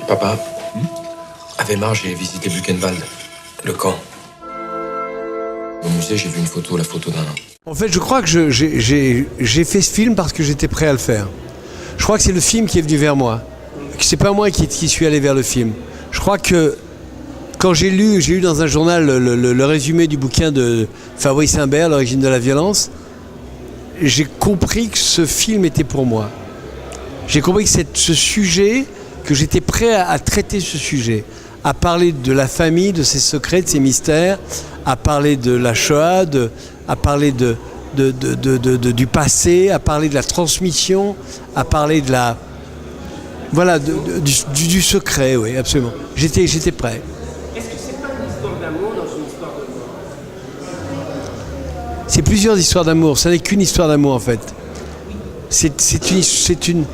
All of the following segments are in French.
Papa, à Weimar, j'ai visité Buchenwald, le camp. Au musée, j'ai vu une photo, la photo d'un... En fait, je crois que j'ai fait ce film parce que j'étais prêt à le faire. Je crois que c'est le film qui est venu vers moi. C'est pas moi qui suis allé vers le film. Je crois que quand j'ai lu dans un journal le résumé du bouquin de Fabrice Imbert, L'origine de la violence, j'ai compris que ce film était pour moi. J'ai compris que ce sujet, que j'étais prêt à traiter ce sujet, à parler de la famille, de ses secrets, de ses mystères, à parler de la Shoah, à parler du passé, à parler de la transmission, à parler de la... Voilà, du secret, oui, absolument. J'étais prêt. Est-ce que c'est pas une histoire d'amour dans une histoire de mort? C'est plusieurs histoires d'amour, ça n'est qu'une histoire d'amour en fait. C'est une...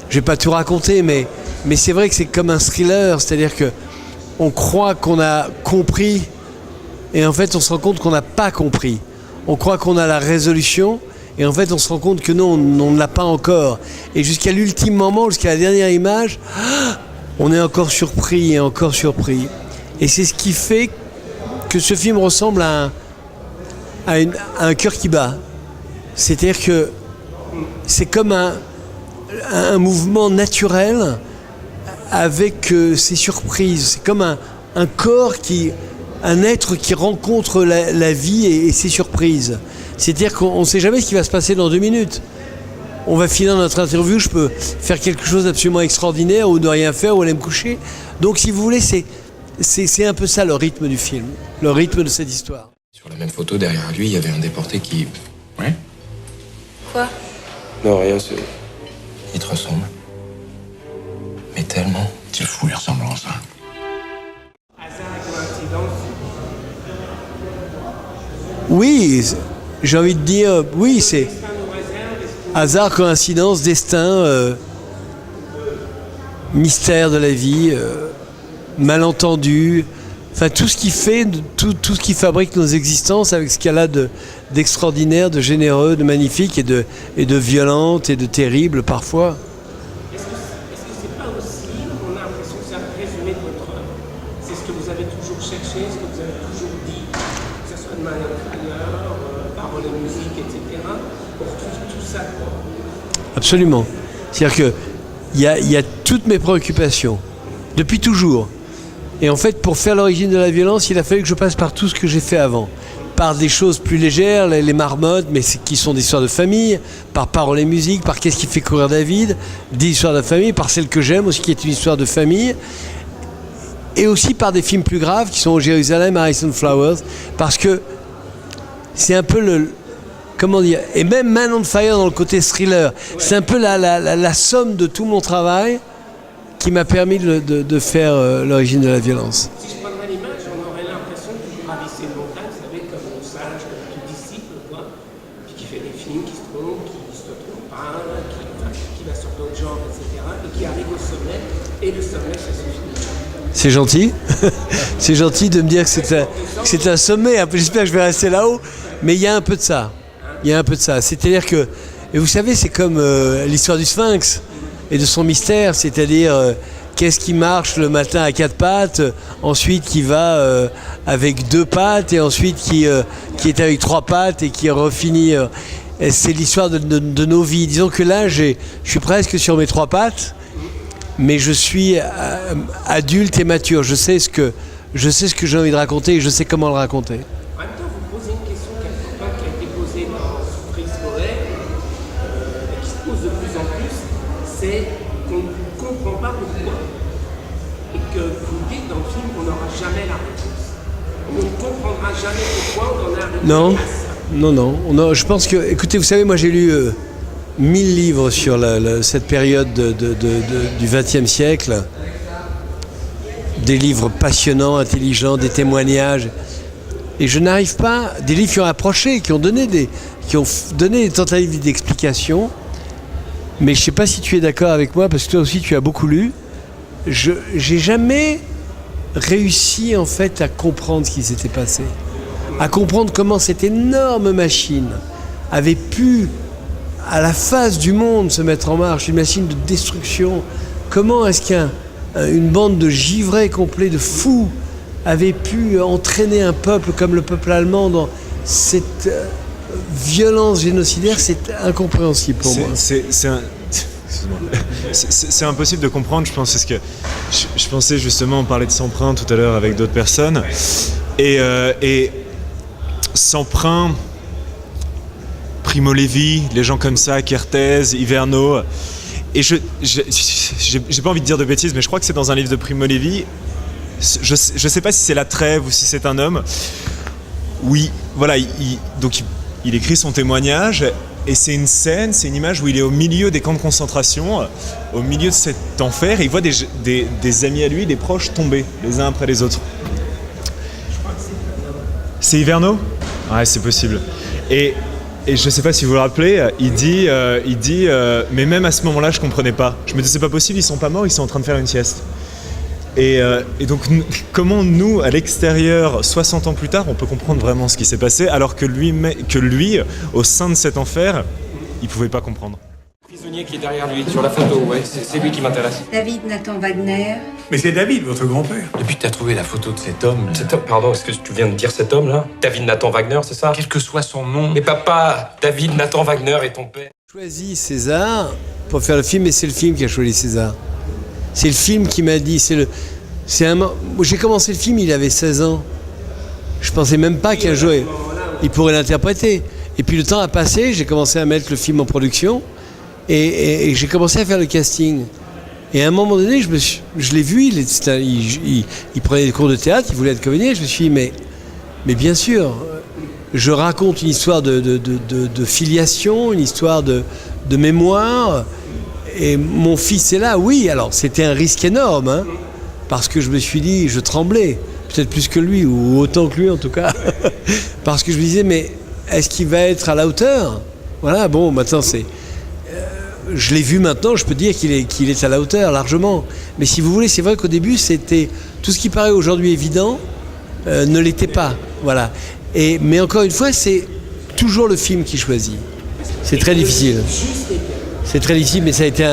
Je vais pas tout raconter, mais c'est vrai que c'est comme un thriller, c'est-à-dire que on croit qu'on a compris et en fait on se rend compte qu'on n'a pas compris. On croit qu'on a la résolution et en fait on se rend compte que non, on ne l'a pas encore. Et jusqu'à l'ultime moment, jusqu'à la dernière image, on est encore surpris et encore surpris. Et c'est ce qui fait que ce film ressemble à un cœur qui bat. C'est-à-dire que c'est comme un mouvement naturel avec ses surprises. C'est comme un corps un être qui rencontre la vie et ses surprises. C'est-à-dire qu'on ne sait jamais ce qui va se passer dans 2 minutes. On va finir notre interview, je peux faire quelque chose d'absolument extraordinaire ou ne rien faire ou aller me coucher. Donc si vous voulez, c'est un peu ça le rythme du film, le rythme de cette histoire. Sur la même photo, derrière lui, il y avait un déporté qui... Ouais? Quoi? Non, rien, c'est... Il te ressemble. Mais tellement. C'est fou, les ressemblances, hein. Hasard et coïncidence? Oui, j'ai envie de dire, oui, c'est hasard, coïncidence, destin, mystère de la vie, malentendu, enfin tout ce qui fait, tout ce qui fabrique nos existences avec ce qu'il y a là d'extraordinaire, de généreux, de magnifique et de violente et de terrible parfois. Est-ce que c'est pas aussi, on a l'impression que c'est un résumé de votre œuvre? C'est ce que vous avez toujours cherché, ce que vous avez toujours dit, que ce soit de manière intérieure, paroles et musique, etc. On retrouve tout ça, quoi. Absolument. C'est-à-dire que il y a toutes mes préoccupations, depuis toujours. Et en fait, pour faire l'origine de la violence, il a fallu que je passe par tout ce que j'ai fait avant. Par des choses plus légères, les marmottes, mais qui sont des histoires de famille, par paroles et musique, par qu'est-ce qui fait courir David, des histoires de famille, par celle que j'aime aussi, qui est une histoire de famille, et aussi par des films plus graves qui sont au Jérusalem, Harrison Flowers, parce que c'est un peu comment dire, et même Man on Fire dans le côté thriller, c'est un peu la somme de tout mon travail qui m'a permis de faire l'origine de la violence. Si je prendrais l'image, on aurait l'impression que vous gravissez une montagne, vous savez, comme un sage, comme tout disciple, quoi, puis qui fait des films, qui se trompe, qui se trompe pas, qui va sur d'autres genres, etc., et qui arrive au sommet, et le sommet, c'est ce film. C'est gentil. C'est gentil de me dire que c'est un sommet. J'espère que je vais rester là-haut. Mais il y a un peu de ça. Il y a un peu de ça. C'est-à-dire que, et vous savez, c'est comme l'histoire du Sphinx et de son mystère. C'est-à-dire, qu'est-ce qui marche le matin à 4 pattes, ensuite qui va avec 2 pattes, et ensuite qui est avec 3 pattes et qui refinit. C'est l'histoire de nos vies. Disons que là, je suis presque sur mes 3 pattes. Mais je suis adulte et mature. Je sais ce que j'ai envie de raconter et je sais comment le raconter. En même temps, vous posez une question qui a été posée dans Surprise Poète, et qui se pose de plus en plus, c'est qu'on ne comprend pas pourquoi. Et que vous dites dans le film qu'on n'aura jamais la réponse. On ne comprendra jamais pourquoi on en a arrivé à ça. Non. Je pense que, écoutez, vous savez, moi j'ai lu 1000 livres sur cette période du XXe siècle, des livres passionnants, intelligents, des témoignages, et je n'arrive pas, des livres qui ont approché, qui ont donné des tentatives d'explication, mais je ne sais pas si tu es d'accord avec moi, parce que toi aussi tu as beaucoup lu, j'ai jamais réussi en fait à comprendre ce qui s'était passé, à comprendre comment cette énorme machine avait pu à la face du monde se mettre en marche, une machine de destruction. Comment est-ce une bande de givrés complets, de fous, avait pu entraîner un peuple comme le peuple allemand dans cette violence génocidaire, c'est incompréhensible pour moi. C'est impossible de comprendre, je pense. C'est ce que je pensais justement, on parlait de Semprin tout à l'heure avec d'autres personnes. Et Semprin, Primo Levi, les gens comme ça, Kertész, Hyvernaud. Et j'ai pas envie de dire de bêtises, mais je crois que c'est dans un livre de Primo Levi. Je sais pas si c'est La Trêve ou si c'est un homme. Oui, voilà, il écrit son témoignage. Et c'est une scène, c'est une image où il est au milieu des camps de concentration, au milieu de cet enfer, et il voit des amis à lui, des proches tomber, les uns après les autres. C'est Hyvernaud ? Ouais, c'est possible. Et je sais pas si vous vous rappelez, il dit, mais même à ce moment-là, je comprenais pas. Je me disais, c'est pas possible, ils sont pas morts, ils sont en train de faire une sieste. Et donc, comment nous, à l'extérieur, 60 ans plus tard, on peut comprendre vraiment ce qui s'est passé, alors que lui, au sein de cet enfer, il pouvait pas comprendre. Le prisonnier qui est derrière lui, sur la photo, ouais, c'est lui qui m'intéresse. David Nathan Wagner. Mais c'est David, votre grand-père. Depuis que t'as trouvé la photo de cet homme, Pardon, est-ce que tu viens de dire cet homme-là? David Nathan Wagner, c'est ça? quel que soit son nom, Mais papa, David Nathan Wagner est ton père. Choisi César pour faire le film, et c'est le film qui a choisi César. C'est le film qui m'a dit, j'ai commencé le film, il avait 16 ans. Je pensais même pas qu'un jour il pourrait l'interpréter. Et puis le temps a passé, j'ai commencé à mettre le film en production et j'ai commencé à faire le casting. Et à un moment donné, je l'ai vu, il prenait des cours de théâtre, il voulait être comédien. Je me suis dit, mais bien sûr, je raconte une histoire de filiation, une histoire de mémoire. Et mon fils est là, oui. Alors c'était un risque énorme, hein, parce que je me suis dit, je tremblais, peut-être plus que lui, ou autant que lui en tout cas, parce que je me disais, mais est-ce qu'il va être à la hauteur? Voilà, bon, maintenant je l'ai vu maintenant, je peux dire qu'il est à la hauteur, largement. Mais si vous voulez, c'est vrai qu'au début, c'était tout ce qui paraît aujourd'hui évident, ne l'était pas. Voilà. Mais encore une fois, c'est toujours le film qui choisit. C'est très difficile. C'est très difficile, mais ça a été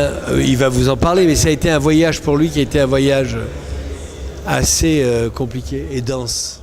il va vous en parler, mais ça a été un voyage pour lui qui a été un voyage assez compliqué et dense.